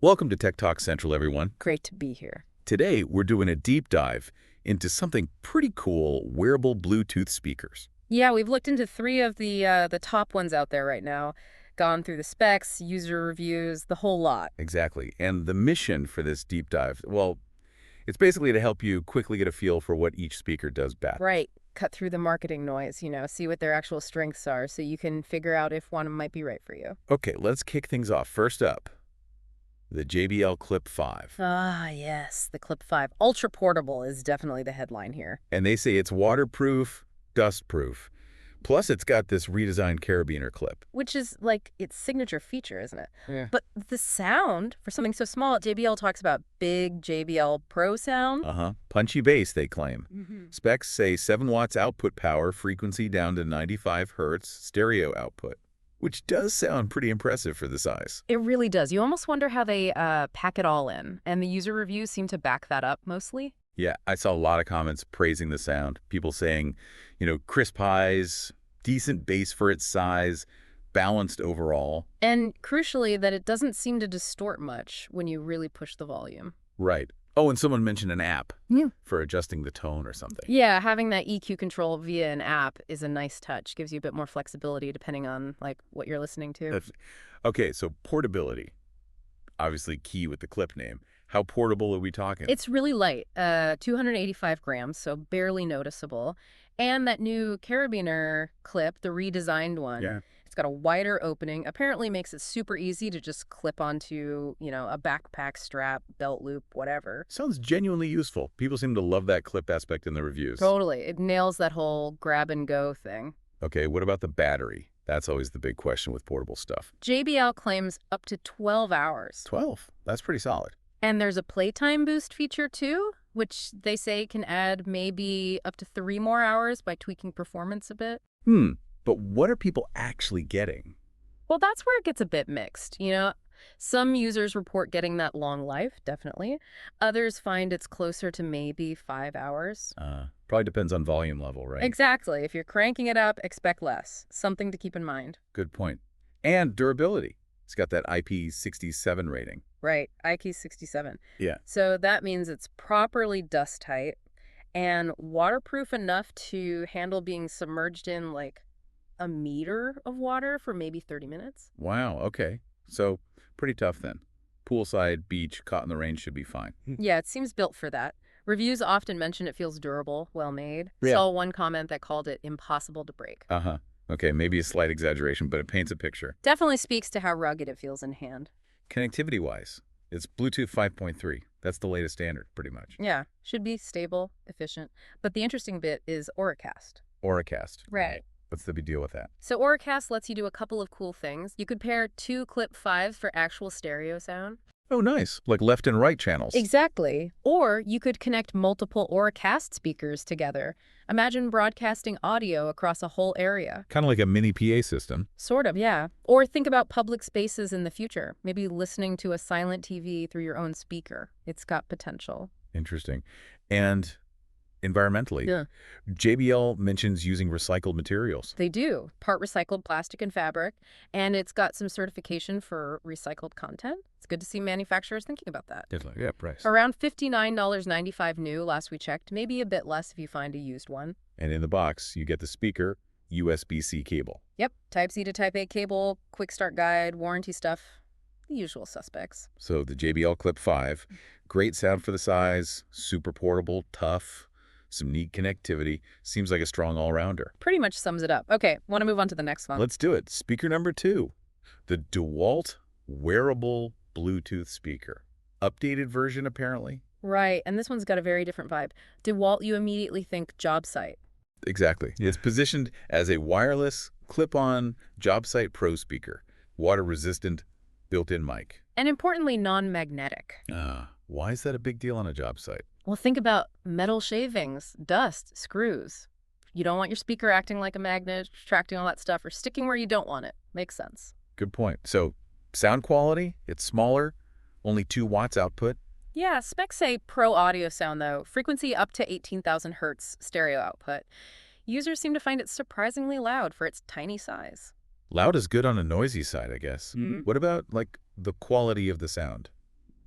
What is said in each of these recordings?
Welcome to Tech Talk Central, everyone. Great to be here. Today, we're doing a deep dive into something pretty cool, wearable Bluetooth speakers. Yeah, we've looked into three of the top ones out there right now, gone through the specs, user reviews, the whole lot. Exactly. And the mission for this deep dive, well, it's basically to help you quickly get a feel for what each speaker does best. Right. Cut through the marketing noise, see what their actual strengths are so you can figure out if one might be right for you. Okay, let's kick things off. First up, the JBL Clip 5. Ah, yes, the Clip 5. Ultra portable is definitely the headline here. And they say it's waterproof, dustproof. Plus, it's got this redesigned carabiner clip. Which is like its signature feature, isn't it? Yeah. But the sound, for something so small, JBL talks about big JBL Pro sound. Punchy bass, they claim. Mm-hmm. Specs say 7 watts output power, frequency down to 95 hertz, stereo output, which does sound pretty impressive for the size. It really does. You almost wonder how they pack it all in. And the user reviews seem to back that up mostly. Yeah, I saw a lot of comments praising the sound. People saying, crisp highs, decent bass for its size, balanced overall. And crucially, that it doesn't seem to distort much when you really push the volume. Right. Oh, and someone mentioned an app Yeah. for adjusting the tone or something. Yeah, having that EQ control via an app is a nice touch. Gives you a bit more flexibility depending on what you're listening to. Okay, so portability, obviously key with the clip name. How portable are we talking? It's really light, 285 grams, so barely noticeable. And that new carabiner clip, the redesigned one, Yeah. it's got a wider opening, apparently makes it super easy to just clip onto, a backpack strap, belt loop, whatever. Sounds genuinely useful. People seem to love that clip aspect in the reviews. Totally. It nails that whole grab and go thing. Okay, what about the battery? That's always the big question with portable stuff. JBL claims up to 12 hours. 12? That's pretty solid. And there's a playtime boost feature too, which they say can add maybe up to 3 more hours by tweaking performance a bit. But what are people actually getting? Well, that's where it gets a bit mixed, Some users report getting that long life, definitely. Others find it's closer to maybe 5 hours. Probably depends on volume level, right? Exactly. If you're cranking it up, expect less. Something to keep in mind. Good point. And durability. It's got that IP67 rating. Right, IP67. Yeah. So that means it's properly dust tight and waterproof enough to handle being submerged in like a meter of water for maybe 30 minutes. Wow, okay. So pretty tough then. Poolside, beach, caught in the rain should be fine. Yeah, it seems built for that. Reviews often mention it feels durable, well made. Yeah. Saw one comment that called it impossible to break. Okay, maybe a slight exaggeration, but it paints a picture. Definitely speaks to how rugged it feels in hand. Connectivity-wise, it's Bluetooth 5.3. That's the latest standard, pretty much. Yeah, should be stable, efficient. But the interesting bit is Auracast. Auracast. Right. What's the big deal with that? So Auracast lets you do a couple of cool things. You could pair 2 Clip 5s for actual stereo sound. Oh, nice. Like left and right channels. Exactly. Or you could connect multiple Auracast speakers together. Imagine broadcasting audio across a whole area. Kind of like a mini PA system. Sort of, yeah. Or think about public spaces in the future. Maybe listening to a silent TV through your own speaker. It's got potential. Interesting. And environmentally, Yeah. JBL mentions using recycled materials. They do. Part recycled plastic and fabric. And it's got some certification for recycled content. It's good to see manufacturers thinking about that. Definitely. Yeah, price. Around $59.95 new last we checked. Maybe a bit less if you find a used one. And in the box, you get the speaker, USB-C cable. Yep. Type-C to Type-A cable, quick start guide, warranty stuff. The usual suspects. So the JBL Clip 5, great sound for the size, super portable, tough, some neat connectivity. Seems like a strong all-rounder. Pretty much sums it up. Okay, want to move on to the next one. Let's do it. Speaker number 2, the DEWALT Wearable Bluetooth speaker. Updated version, apparently. Right, and this one's got a very different vibe. DEWALT, you immediately think job site. Exactly. It's positioned as a wireless, clip-on, job site pro speaker. Water-resistant, built-in mic. And importantly, non-magnetic. Why is that a big deal on a job site? Well, think about metal shavings, dust, screws. You don't want your speaker acting like a magnet, attracting all that stuff, or sticking where you don't want it. Makes sense. Good point. So, sound quality, it's smaller, only 2 watts output. Yeah, specs say pro audio sound, though. Frequency up to 18,000 hertz stereo output. Users seem to find it surprisingly loud for its tiny size. Loud is good on a noisy side, I guess. Mm-hmm. What about, like, the quality of the sound?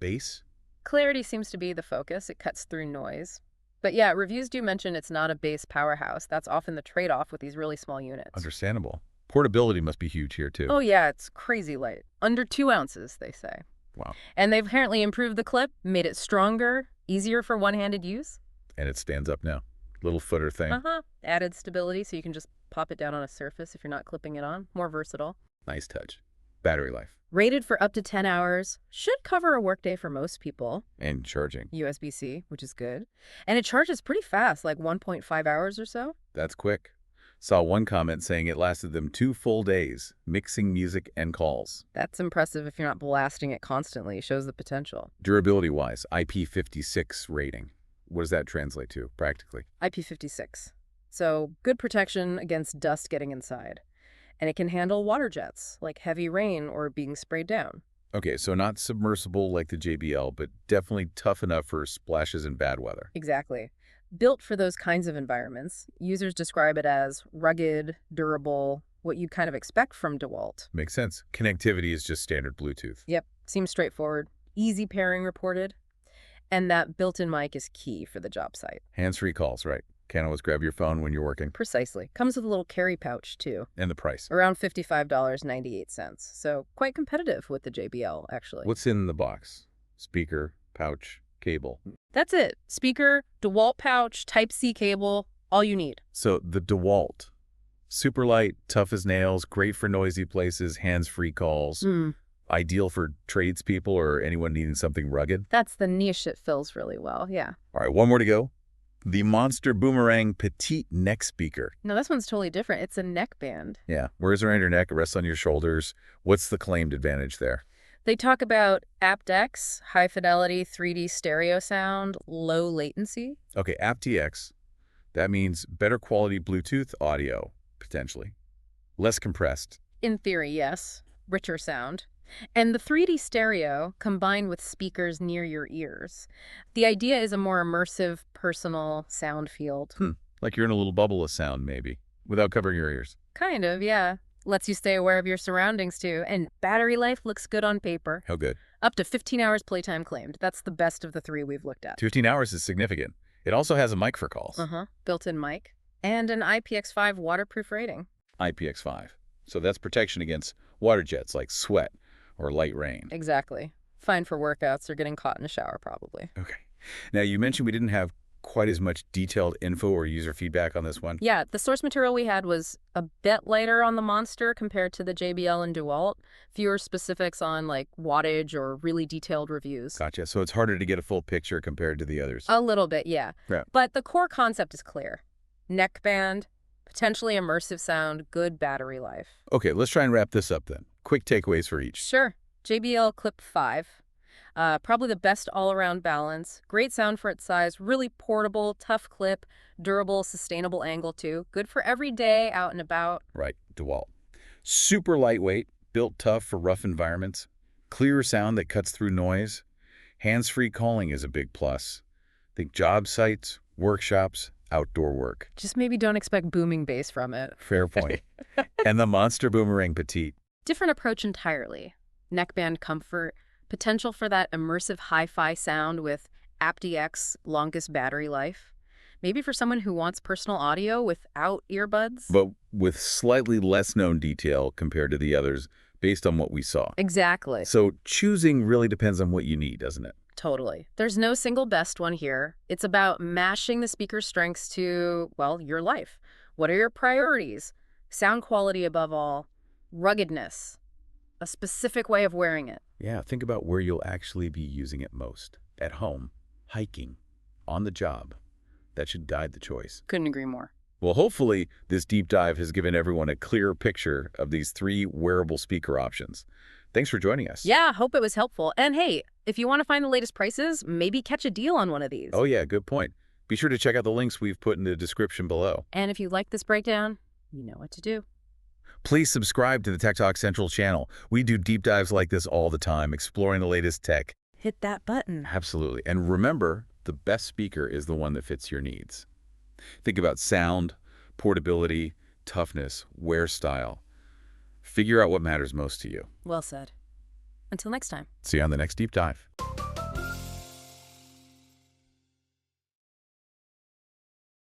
bass? Clarity seems to be the focus. It cuts through noise. But yeah, reviews do mention it's not a bass powerhouse. That's often the trade-off with these really small units. Understandable. Portability must be huge here, too. Oh yeah, it's crazy light. Under 2 ounces, they say. Wow. And they've apparently improved the clip, made it stronger, easier for one-handed use. And it stands up now. Little footer thing. Added stability so you can just pop it down on a surface if you're not clipping it on. More versatile. Nice touch. Battery life. Rated for up to 10 hours. Should cover a workday for most people. And charging. USB-C, which is good. And it charges pretty fast, like 1.5 hours or so. That's quick. Saw one comment saying it lasted them 2 full days, mixing music and calls. That's impressive if you're not blasting it constantly. Shows the potential. Durability-wise, IP56 rating. What does that translate to, practically? IP56. So good protection against dust getting inside. And it can handle water jets, like heavy rain or being sprayed down. Okay, so not submersible like the JBL, but definitely tough enough for splashes in bad weather. Exactly. Built for those kinds of environments, users describe it as rugged, durable, what you'd kind of expect from DEWALT. Makes sense. Connectivity is just standard Bluetooth. Yep, seems straightforward. Easy pairing reported. And that built-in mic is key for the job site. Hands-free calls, right? Can't always grab your phone when you're working. Precisely. Comes with a little carry pouch, too. And the price. Around $55.98. So quite competitive with the JBL, actually. What's in the box? Speaker, pouch, cable. That's it. Speaker, DEWALT pouch, Type-C cable, all you need. So the DEWALT. Super light, tough as nails, great for noisy places, hands-free calls. Ideal for tradespeople or anyone needing something rugged. That's the niche it fills really well, yeah. All right, one more to go. The Monster Boomerang Petite Neck Speaker. No, this one's totally different. It's a neck band. Yeah, wears around your neck, it rests on your shoulders. What's the claimed advantage there? They talk about aptX, high-fidelity 3D stereo sound, low latency. Okay, aptX. That means better quality Bluetooth audio, potentially. Less compressed. In theory, yes. Richer sound. And the 3D stereo combined with speakers near your ears. The idea is a more immersive, personal sound field. Like you're in a little bubble of sound, maybe, without covering your ears. Kind of, yeah. Lets you stay aware of your surroundings, too. And battery life looks good on paper. How good? Up to 15 hours playtime claimed. That's the best of the 3 we've looked at. 15 hours is significant. It also has a mic for calls. Built-in mic. And an IPX5 waterproof rating. IPX5. So that's protection against water jets like sweat or light rain. Exactly. Fine for workouts or getting caught in a shower, probably. Okay. Now, you mentioned we didn't have quite as much detailed info or user feedback on this one. Yeah, the source material we had was a bit lighter on the Monster compared to the JBL and DEWALT. Fewer specifics on, like, wattage or really detailed reviews. Gotcha. So it's harder to get a full picture compared to the others. A little bit, yeah. But the core concept is clear. Neckband, potentially immersive sound, good battery life. Okay, let's try and wrap this up then. Quick takeaways for each. Sure. JBL Clip 5. Probably the best all-around balance. Great sound for its size. Really portable, tough clip. Durable, sustainable angle, too. Good for every day, out and about. Right, DEWALT. Super lightweight, built tough for rough environments. Clear sound that cuts through noise. Hands-free calling is a big plus. Think job sites, workshops, outdoor work. Just maybe don't expect booming bass from it. Fair point. And the Monster Boomerang Petite. Different approach entirely. Neckband comfort, potential for that immersive hi-fi sound with aptX longest battery life. Maybe for someone who wants personal audio without earbuds. But with slightly less known detail compared to the others based on what we saw. Exactly. So choosing really depends on what you need, doesn't it? Totally. There's no single best one here. It's about mashing the speaker's strengths to, well, your life. What are your priorities? Sound quality above all. Ruggedness. A specific way of wearing it. Yeah, think about where you'll actually be using it most. At home, hiking, on the job. That should guide the choice. Couldn't agree more. Well, hopefully, this deep dive has given everyone a clearer picture of these 3 wearable speaker options. Thanks for joining us. Yeah, hope it was helpful. And hey, if you want to find the latest prices, maybe catch a deal on one of these. Oh yeah, good point. Be sure to check out the links we've put in the description below. And if you like this breakdown, you know what to do. Please subscribe to the Tech Talk Central channel. We do deep dives like this all the time, exploring the latest tech. Hit that button. Absolutely. And remember, the best speaker is the one that fits your needs. Think about sound, portability, toughness, wear style. Figure out what matters most to you. Well said. Until next time. See you on the next deep dive.